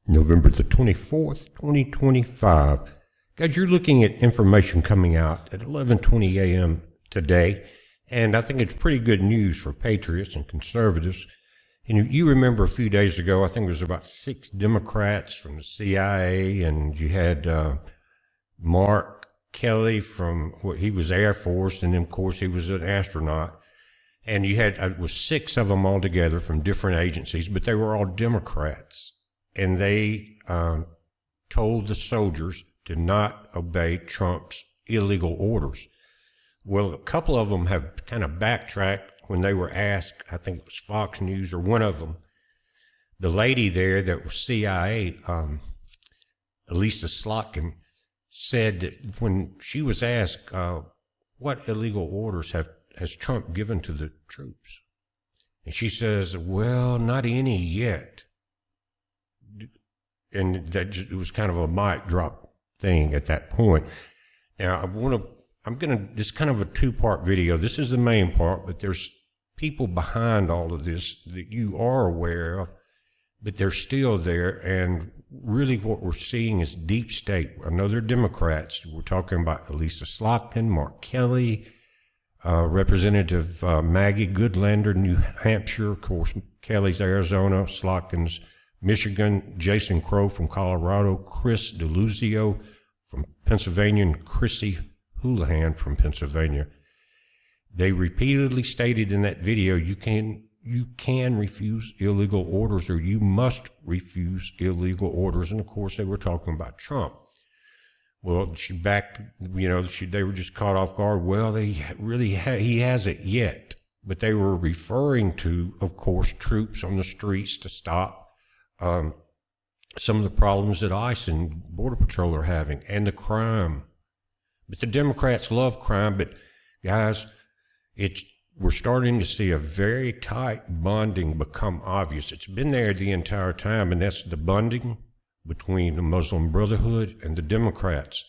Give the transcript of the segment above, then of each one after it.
November the 24th, 2025. Guys, you're looking at information coming out at 11:20 a.m. today, and I think it's pretty good news for patriots and conservatives. And you remember a few days ago, I think it was about 6 Democrats from the CIA, and you had Mark Kelly from, he was Air Force, and then of course he was an astronaut. And you had, it was 6 of them all together from different agencies, but they were all Democrats. And they told the soldiers to not obey Trump's illegal orders. Well, a couple of them have kind of backtracked when they were asked. I think it was Fox News or one of them. The lady there that was CIA, Elisa Slotkin, said that when she was asked what illegal orders has Trump given to the troops, and she says, well, not any yet. And that just, it was kind of a mic drop thing at that point. Now, this kind of a 2-part video. This is the main part, but there's people behind all of this that you are aware of, but they're still there. And really what we're seeing is deep state. I know they're Democrats. We're talking about Elisa Slotkin, Mark Kelly, Representative Maggie Goodlander, New Hampshire, of course, Kelly's Arizona, Slotkin's Michigan, Jason Crow from Colorado, Chris DeLuzio from Pennsylvania, and Chrissy Houlihan from Pennsylvania. They repeatedly stated in that video, you can refuse illegal orders, or you must refuse illegal orders. And of course, they were talking about Trump. Well, they were just caught off guard. Well, he hasn't yet, but they were referring to, of course, troops on the streets to stop some of the problems that ICE and Border Patrol are having, and the crime. But the Democrats love crime. But guys, we're starting to see a very tight bonding become obvious. It's been there the entire time, and that's the bonding between the Muslim Brotherhood and the Democrats.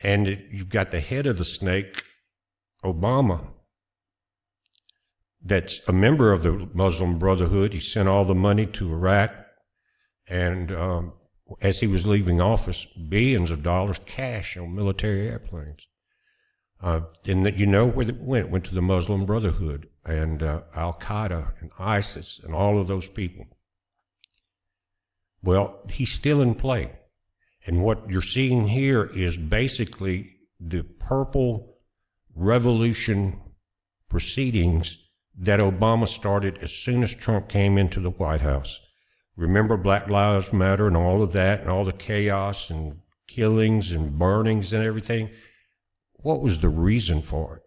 And you've got the head of the snake, Obama, that's a member of the Muslim Brotherhood. He sent all the money to Iraq. And as he was leaving office, billions of dollars cash on military airplanes. And that, you know where it went to the Muslim Brotherhood and Al-Qaeda and ISIS and all of those people. Well, he's still in play. And what you're seeing here is basically the purple revolution proceedings that Obama started as soon as Trump came into the White House. Remember Black Lives Matter and all of that and all the chaos and killings and burnings and everything? What was the reason for it?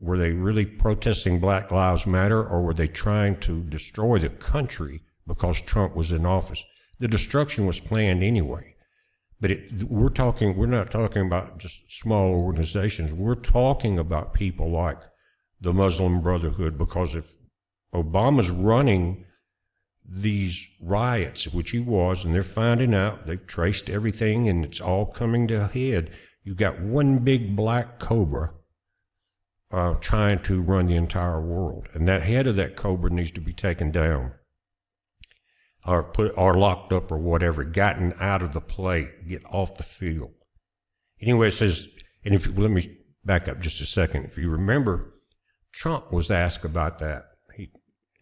Were they really protesting Black Lives Matter, or were they trying to destroy the country because Trump was in office? The destruction was planned anyway. But we're not talking about just small organizations. We're talking about people like the Muslim Brotherhood, because if Obama's running these riots, which he was, and they're finding out, they've traced everything, and it's all coming to a head. You've got one big black cobra trying to run the entire world, and that head of that cobra needs to be taken down, or locked up, or whatever, gotten out of the play, get off the field. Anyway, it says, and let me back up just a second. If you remember, Trump was asked about that.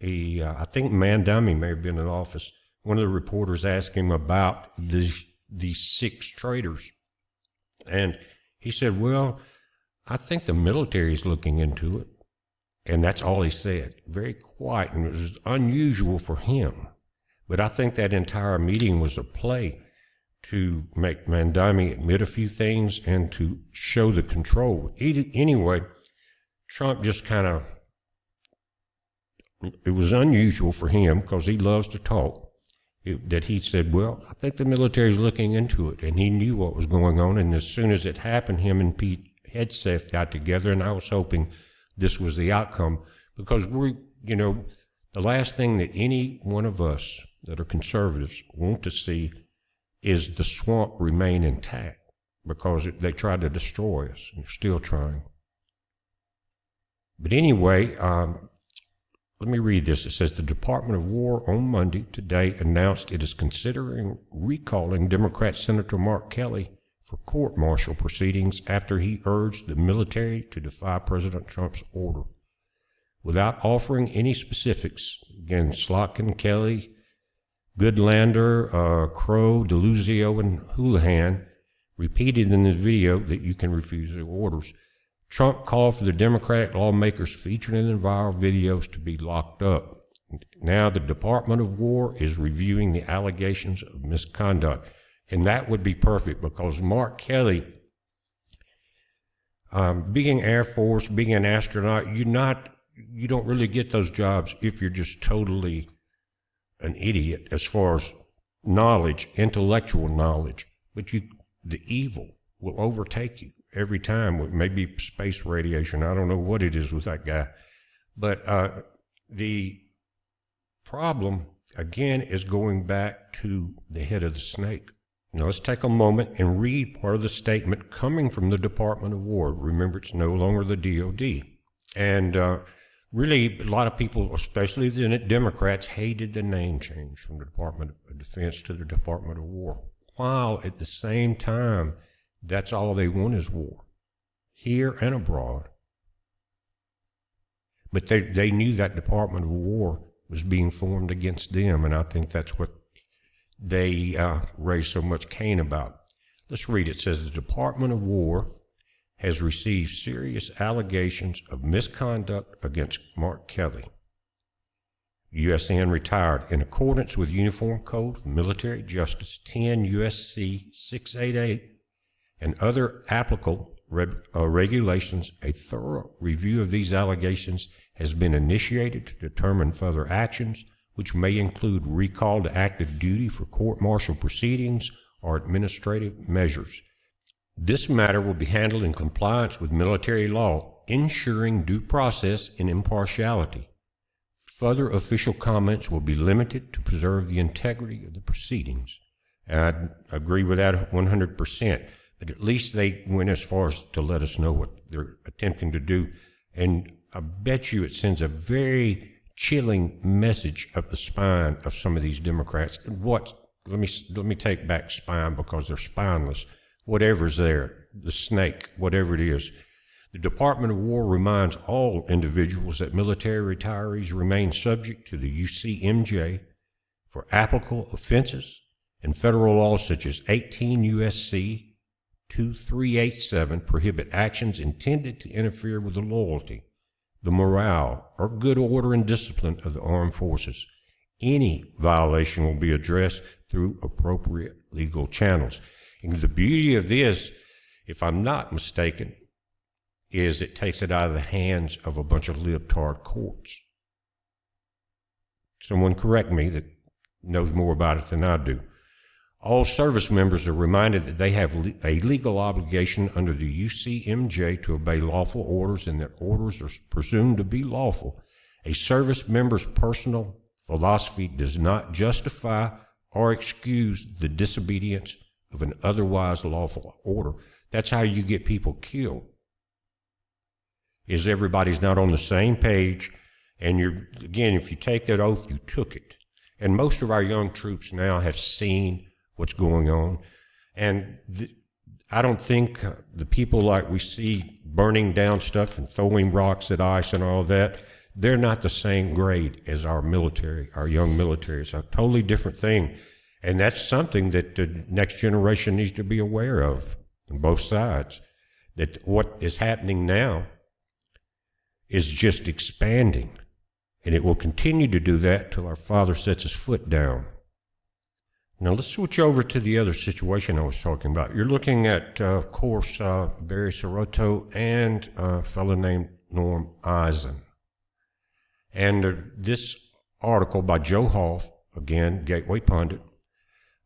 I think Mandami may have been in office. One of the reporters asked him about these 6 traitors. And he said, well, I think the military is looking into it. And that's all he said. Very quiet, and it was unusual for him. But I think that entire meeting was a play to make Mandami admit a few things and to show the control. Anyway, Trump just kind of, it was unusual for him, because he loves to talk, that he said, well, I think the military is looking into it. And he knew what was going on. And as soon as it happened, him and Pete Hegseth got together, and I was hoping this was the outcome, because the last thing that any one of us that are conservatives want to see is the swamp remain intact, because they tried to destroy us, and they're still trying. But anyway, let me read this. It says the Department of War on Monday today announced it is considering recalling Democrat Senator Mark Kelly for court-martial proceedings after he urged the military to defy President Trump's order. Without offering any specifics, again, Slotkin, Kelly, Goodlander, Crow, DeLuzio, and Houlihan repeated in the video that you can refuse the orders. Trump called for the Democratic lawmakers featured in the viral videos to be locked up. Now the Department of War is reviewing the allegations of misconduct. And that would be perfect because Mark Kelly, being Air Force, being an astronaut, you don't really get those jobs if you're just totally an idiot as far as knowledge, intellectual knowledge. But the evil will overtake you every time with maybe space radiation. I don't know what it is with that guy. But the problem, again, is going back to the head of the snake. Now, let's take a moment and read part of the statement coming from the Department of War. Remember, it's no longer the DOD. And really, a lot of people, especially the Democrats, hated the name change from the Department of Defense to the Department of War, while at the same time, that's all they want is war, here and abroad. But they knew that Department of War was being formed against them, and I think that's what they raised so much cane about. Let's read it. It says the Department of War has received serious allegations of misconduct against Mark Kelly, USN retired in accordance with Uniform Code of Military Justice 10 U.S.C. 688 and other applicable regulations. A thorough review of these allegations has been initiated to determine further actions, which may include recall to active duty for court-martial proceedings or administrative measures. This matter will be handled in compliance with military law, ensuring due process and impartiality. Further official comments will be limited to preserve the integrity of the proceedings. I agree with that 100%, but at least they went as far as to let us know what they're attempting to do. And I bet you it sends a very chilling message up the spine of some of these Democrats. Let me take back spine because they're spineless. Whatever's there, the snake, whatever it is. The Department of War reminds all individuals that military retirees remain subject to the UCMJ for applicable offenses and federal laws such as 18 U.S.C. 2387 prohibit actions intended to interfere with the loyalty, the morale, or good order and discipline of the armed forces. Any violation will be addressed through appropriate legal channels. And the beauty of this, if I'm not mistaken, is it takes it out of the hands of a bunch of libtard courts. Someone correct me that knows more about it than I do. All service members are reminded that they have a legal obligation under the UCMJ to obey lawful orders and that orders are presumed to be lawful. A service member's personal philosophy does not justify or excuse the disobedience of an otherwise lawful order. That's how you get people killed. Is everybody's not on the same page, and again, if you take that oath, you took it. And most of our young troops now have seen what's going on, and I don't think the people like we see burning down stuff and throwing rocks at ICE and all that, they're not the same grade as our military, our young military. It's a totally different thing, and that's something that the next generation needs to be aware of on both sides, that what is happening now is just expanding, and it will continue to do that till our Father sets his foot down. Now let's switch over to the other situation I was talking about. You're looking at, of course, Barry Soetoro and a fellow named Norm Eisen. And this article by Joe Hoff, again, Gateway Pundit,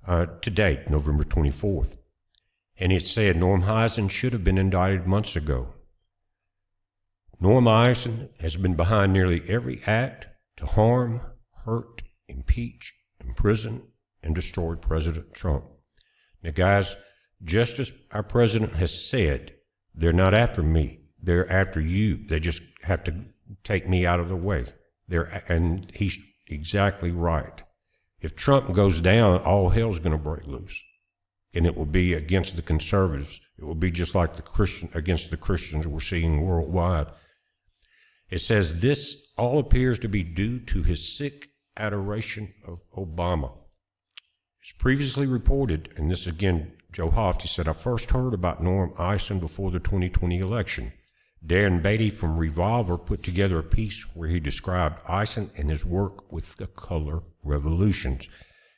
to date, November 24th. And it said Norm Eisen should have been indicted months ago. Norm Eisen has been behind nearly every act to harm, hurt, impeach, imprison, and destroy President Trump. Now, guys, just as our president has said, they're not after me. They're after you. They just have to take me out of the way. And he's exactly right. If Trump goes down, all hell's going to break loose. And it will be against the conservatives. It will be just like against the Christians we're seeing worldwide. It says, this all appears to be due to his sick adoration of Obama. It's previously reported, and this again, Joe Hoft, he said, I first heard about Norm Eisen before the 2020 election. Darren Beatty from Revolver put together a piece where he described Eisen and his work with the color revolutions.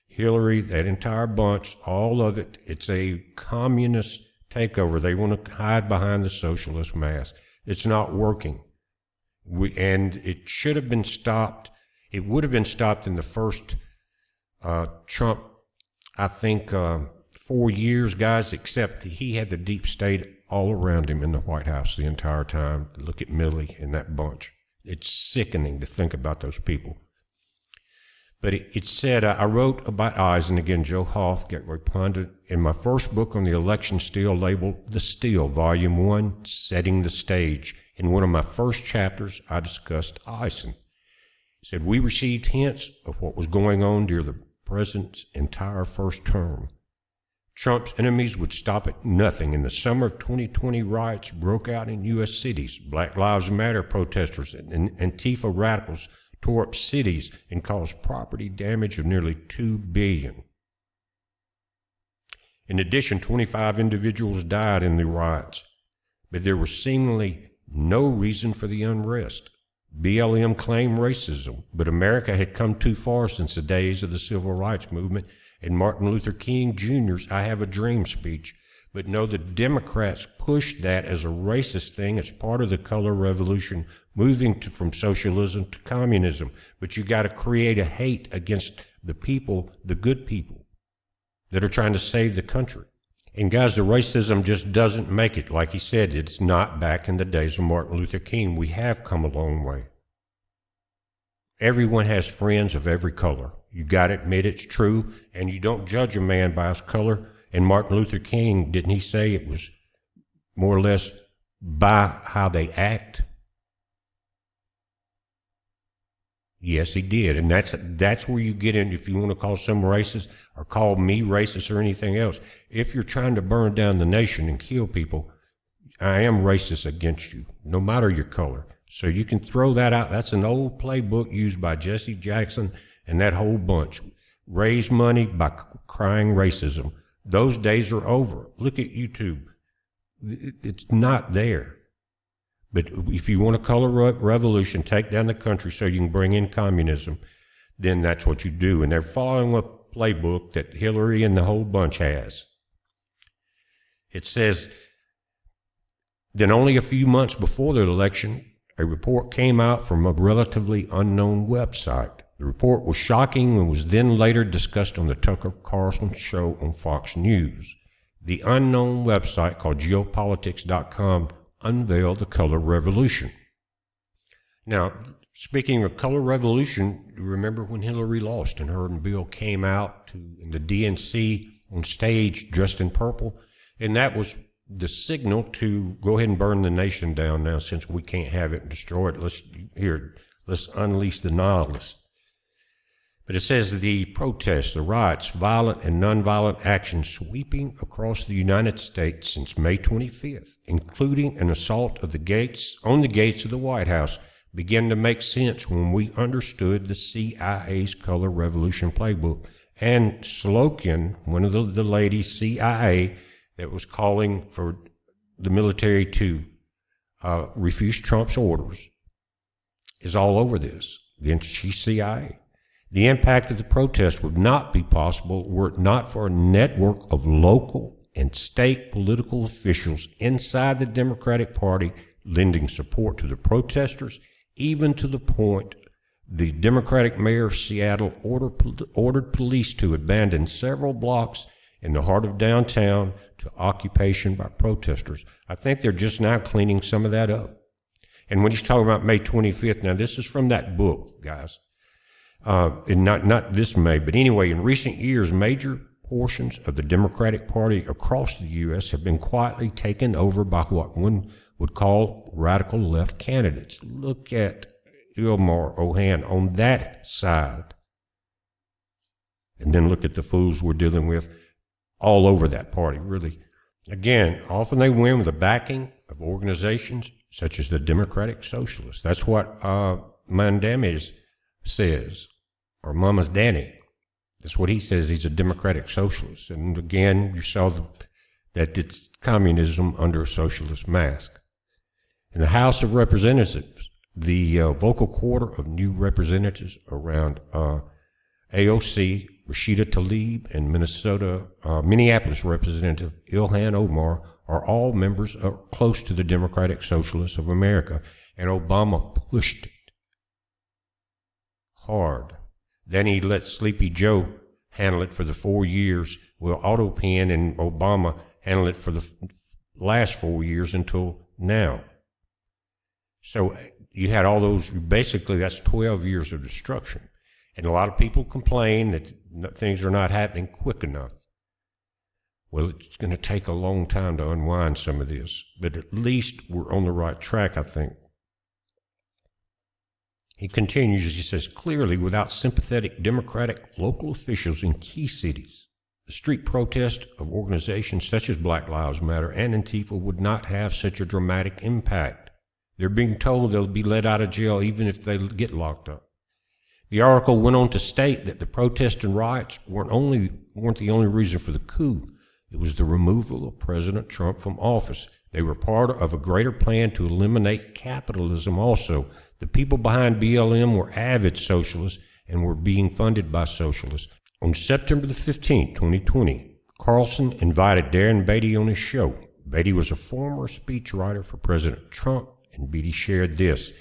Hillary, that entire bunch, all of it, it's a communist takeover. They want to hide behind the socialist mask. It's not working. And it should have been stopped. It would have been stopped in the first Trump, I think, 4 years, guys, except he had the deep state all around him in the White House the entire time. Look at Milley and that bunch. It's sickening to think about those people. But it said, I wrote about Eisen, again, Joe Hoft, Gateway Pundit, in my first book on the election steal labeled The Steal, Volume 1, Setting the Stage. In one of my first chapters, I discussed Eisen. He said, we received hints of what was going on during the president's entire first term. Trump's enemies would stop at nothing. In the summer of 2020, riots broke out in U.S. cities. Black Lives Matter protesters and Antifa radicals tore up cities and caused property damage of nearly $2 billion. In addition, 25 individuals died in the riots, but there was seemingly no reason for the unrest. BLM claimed racism, but America had come too far since the days of the Civil Rights Movement and Martin Luther King Jr.'s I Have a Dream speech. But no, the Democrats pushed that as a racist thing as part of the color revolution, moving from socialism to communism. But you got to create a hate against the people, the good people, that are trying to save the country. And guys, the racism just doesn't make it. Like he said, it's not back in the days of Martin Luther King. We have come a long way. Everyone has friends of every color. You got to admit it's true, and you don't judge a man by his color. And Martin Luther King, didn't he say it was more or less by how they act? Yes, he did. And that's where you get in, if you want to call someone racist or call me racist or anything else. If you're trying to burn down the nation and kill people, I am racist against you, no matter your color. So you can throw that out. That's an old playbook used by Jesse Jackson and that whole bunch. Raise money by crying racism. Those days are over. Look at YouTube. It's not there. But if you want a color revolution, take down the country so you can bring in communism, then that's what you do. And they're following a playbook that Hillary and the whole bunch has. It says, then only a few months before the election, a report came out from a relatively unknown website. The report was shocking and was then later discussed on the Tucker Carlson show on Fox News. The unknown website called geopolitics.com unveiled the color revolution. Now, speaking of color revolution, remember when Hillary lost and her and Bill came out in the DNC on stage dressed in purple? And that was the signal to go ahead and burn the nation down now, since we can't have it and destroy it. Let's unleash the nihilists. But it says the protests, the riots, violent and nonviolent actions sweeping across the United States since May 25th, including an assault on the gates of the White House, began to make sense when we understood the CIA's color revolution playbook. And Slocum, one of the ladies, CIA, that was calling for the military to refuse Trump's orders, is all over this. She's CIA. The impact of the protest would not be possible were it not for a network of local and state political officials inside the Democratic Party lending support to the protesters, even to the point the Democratic mayor of Seattle ordered police to abandon several blocks in the heart of downtown to occupation by protesters. I think they're just now cleaning some of that up. And when he's talking about May 25th, now this is from that book, guys. And not this May, but anyway, in recent years, major portions of the Democratic Party across the U.S. have been quietly taken over by what one would call radical left candidates. Look at Ilmar Ohan on that side. And then look at the fools we're dealing with all over that party, really. Again, often they win with the backing of organizations such as the Democratic Socialists. That's what Mandamis says, or Mama's Danny. That's what he says. He's a Democratic Socialist. And again, you saw that it's communism under a socialist mask. In the House of Representatives, the vocal quarter of new representatives around AOC, Rashida Tlaib, and Minneapolis Representative Ilhan Omar are all members close to the Democratic Socialists of America, and Obama pushed it hard. Then he let Sleepy Joe handle it for the 4 years, while Otto Penn and Obama handled it for the last 4 years until now. So you had all those, basically that's 12 years of destruction. And a lot of people complain that things are not happening quick enough. Well, it's going to take a long time to unwind some of this, but at least we're on the right track, I think. He continues, he says, clearly, without sympathetic Democratic local officials in key cities, the street protest of organizations such as Black Lives Matter and Antifa would not have such a dramatic impact. They're being told they'll be let out of jail even if they get locked up. The article went on to state that the protests and riots weren't the only reason for the coup. It was the removal of President Trump from office. They were part of a greater plan to eliminate capitalism also. The people behind BLM were avid socialists and were being funded by socialists. On September the 15th, 2020, Carlson invited Darren Beatty on his show. Beatty was a former speechwriter for President Trump, and Beatty shared this.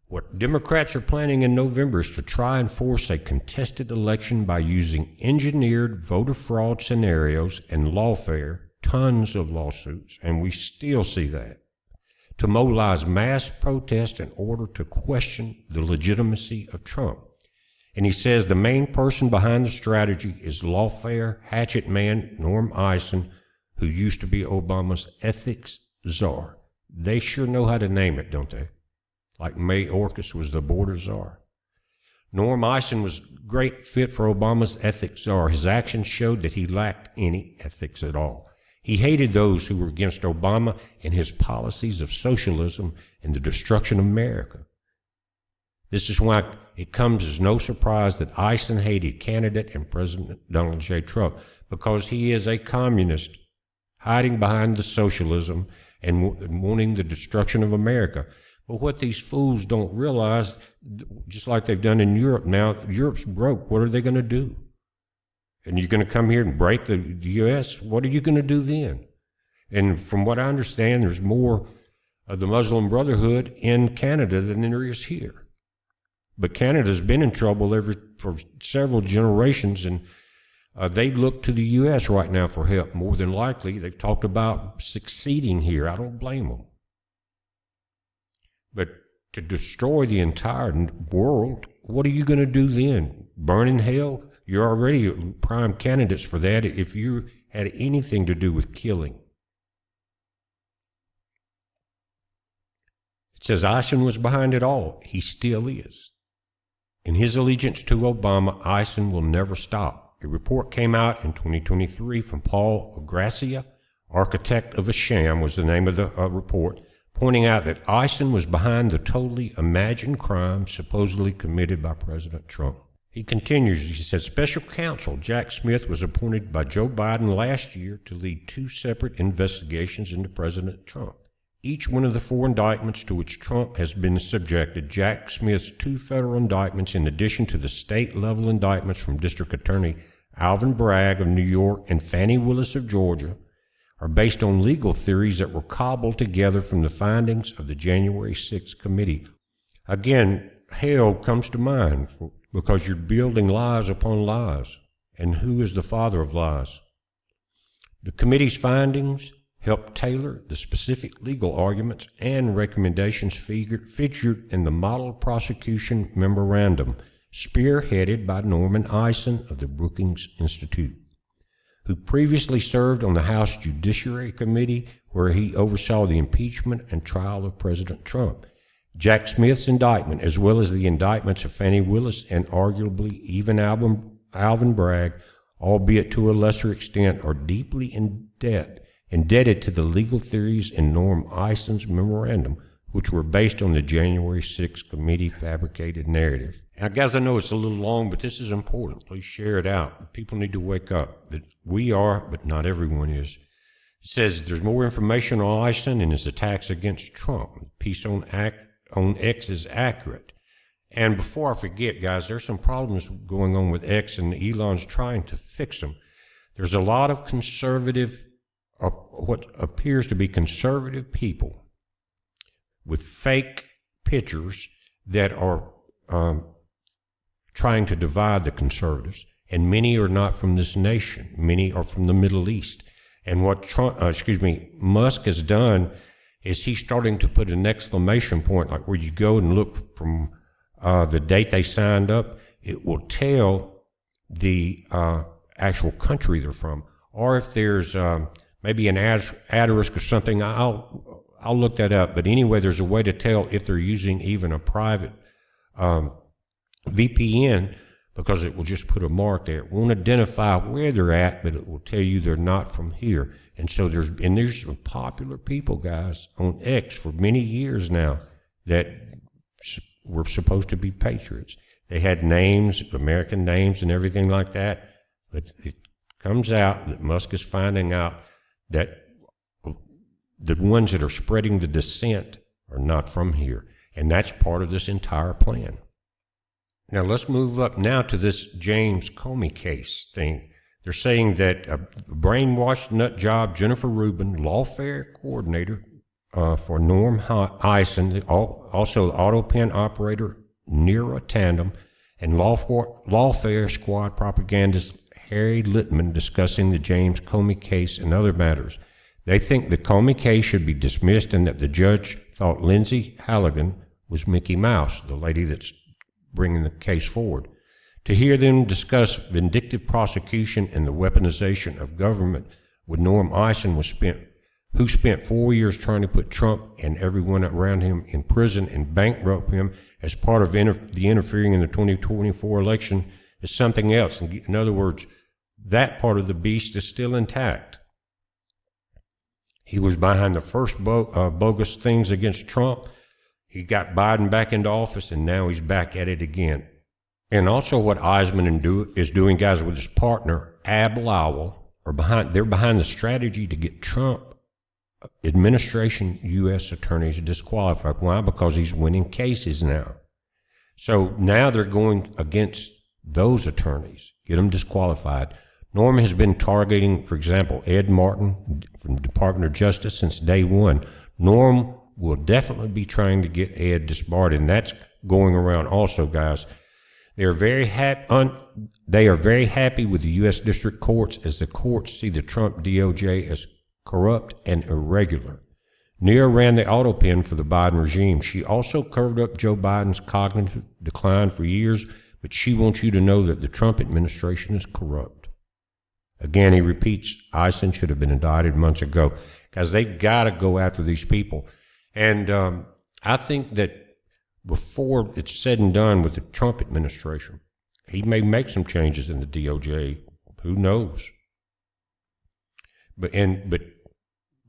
What Democrats are planning in November is to try and force a contested election by using engineered voter fraud scenarios and lawfare, tons of lawsuits, and we still see that, to mobilize mass protest in order to question the legitimacy of Trump. And he says the main person behind the strategy is lawfare hatchet man Norm Eisen, who used to be Obama's ethics czar. They sure know how to name it, don't they? Like Mayorkas was the border czar. Norm Eisen was a great fit for Obama's ethics czar. His actions showed that he lacked any ethics at all. He hated those who were against Obama and his policies of socialism and the destruction of America. This is why it comes as no surprise that Eisen hated candidate and President Donald J. Trump, because he is a communist hiding behind the socialism and wanting the destruction of America. But what these fools don't realize, just like they've done in Europe now, Europe's broke. What are they going to do? And you're going to come here and break the U.S.? What are you going to do then? And from what I understand, there's more of the Muslim Brotherhood in Canada than there is here. But Canada's been in trouble for several generations, and they look to the U.S. right now for help. More than likely, they've talked about succeeding here. I don't blame them. But to destroy the entire world, what are you going to do then? Burn in hell? You're already prime candidates for that if you had anything to do with killing. It says Eisen was behind it all. He still is. In his allegiance to Obama, Eisen will never stop. A report came out in 2023 from Paul Gracia, Architect of a Sham was the name of the report, pointing out that Eisen was behind the totally imagined crime supposedly committed by President Trump. He continues, he says, Special Counsel Jack Smith was appointed by Joe Biden last year to lead 2 separate investigations into President Trump. Each one of the 4 indictments to which Trump has been subjected, Jack Smith's 2 federal indictments, in addition to the state-level indictments from District Attorney Alvin Bragg of New York and Fani Willis of Georgia, are based on legal theories that were cobbled together from the findings of the January 6th committee. Again, hell comes to mind because you're building lies upon lies. And who is the father of lies? The committee's findings helped tailor the specific legal arguments and recommendations featured in the Model Prosecution Memorandum, spearheaded by Norman Eisen of the Brookings Institute, who previously served on the House Judiciary Committee, where he oversaw the impeachment and trial of President Trump. Jack Smith's indictment, as well as the indictments of Fannie Willis and arguably even Alvin Bragg, albeit to a lesser extent, are deeply indebted to the legal theories in Norm Eison's memorandum, which were based on the January 6th committee fabricated narrative. Now, guys, I know it's a little long, but this is important. Please share it out. People need to wake up that we are, but not everyone is. It says there's more information on Eisen and his attacks against Trump. The piece on X is accurate. And before I forget, guys, there's some problems going on with X, and Elon's trying to fix them. There's a lot of conservative, what appears to be conservative people with fake pictures that are trying to divide the conservatives, and many are not from this nation. Many are from the Middle East. And what Musk has done is he's starting to put an exclamation point, like where you go and look from the date they signed up, it will tell the actual country they're from. Or if there's maybe an asterisk or something, I'll look that up. But anyway, there's a way to tell if they're using even a private VPN, because it will just put a mark there. It won't identify where they're at, but it will tell you they're not from here. And so there's some popular people, guys, on X for many years now that were supposed to be patriots. They had names, American names and everything like that. But it comes out that Musk is finding out that the ones that are spreading the dissent are not from here. And that's part of this entire plan. Now, let's move up now to this James Comey case thing. They're saying that a brainwashed nut job, Jennifer Rubin, lawfare coordinator for Norm Eisen, also auto pen operator Neera Tandem, and lawfare squad propagandist Harry Litman discussing the James Comey case and other matters. They think the Comey case should be dismissed and that the judge thought Lindsay Halligan was Mickey Mouse, the lady that's bringing the case forward. To hear them discuss vindictive prosecution and the weaponization of government with Norm Eisen who spent 4 years trying to put Trump and everyone around him in prison and bankrupt him as part of the interfering in the 2024 election, is something else. In other words, that part of the beast is still intact. He was behind the first bogus things against Trump. He got Biden back into office, and now he's back at it again. And also what Eisman is doing, guys, with his partner, Ab Lowell, they're behind the strategy to get Trump administration U.S. attorneys disqualified. Why? Because he's winning cases now. So now they're going against those attorneys, get them disqualified. Norm has been targeting, for example, Ed Martin from the Department of Justice since day one. Norm will definitely be trying to get Ed disbarred, and that's going around also, guys. They are very happy with the U.S. district courts, as the courts see the Trump DOJ as corrupt and irregular. Neera ran the auto pen for the Biden regime. She also covered up Joe Biden's cognitive decline for years, but she wants you to know that the Trump administration is corrupt. Again, he repeats, Eisen should have been indicted months ago, because they've got to go after these people. And I think that before it's said and done with the Trump administration, he may make some changes in the DOJ. Who knows? But a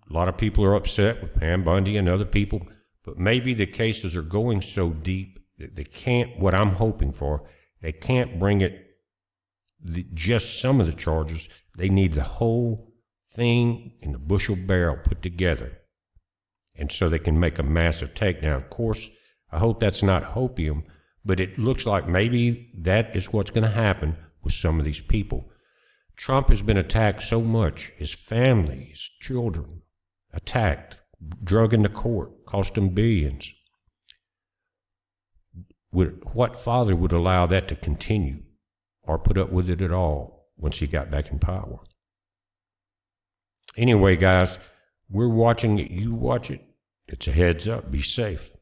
lot of people are upset with Pam Bundy and other people. But maybe the cases are going so deep that they can't. What I'm hoping for, they can't bring it. Just some of the charges. They need the whole thing in the bushel barrel put together, and so they can make a massive takedown. Of course, I hope that's not hopium, but it looks like maybe that is what's going to happen with some of these people. Trump has been attacked so much, his family, his children, attacked, drug into court, cost him billions. What father would allow that to continue or put up with it at all once he got back in power? Anyway, guys, we're watching it. You watch it. It's a heads up. Be safe.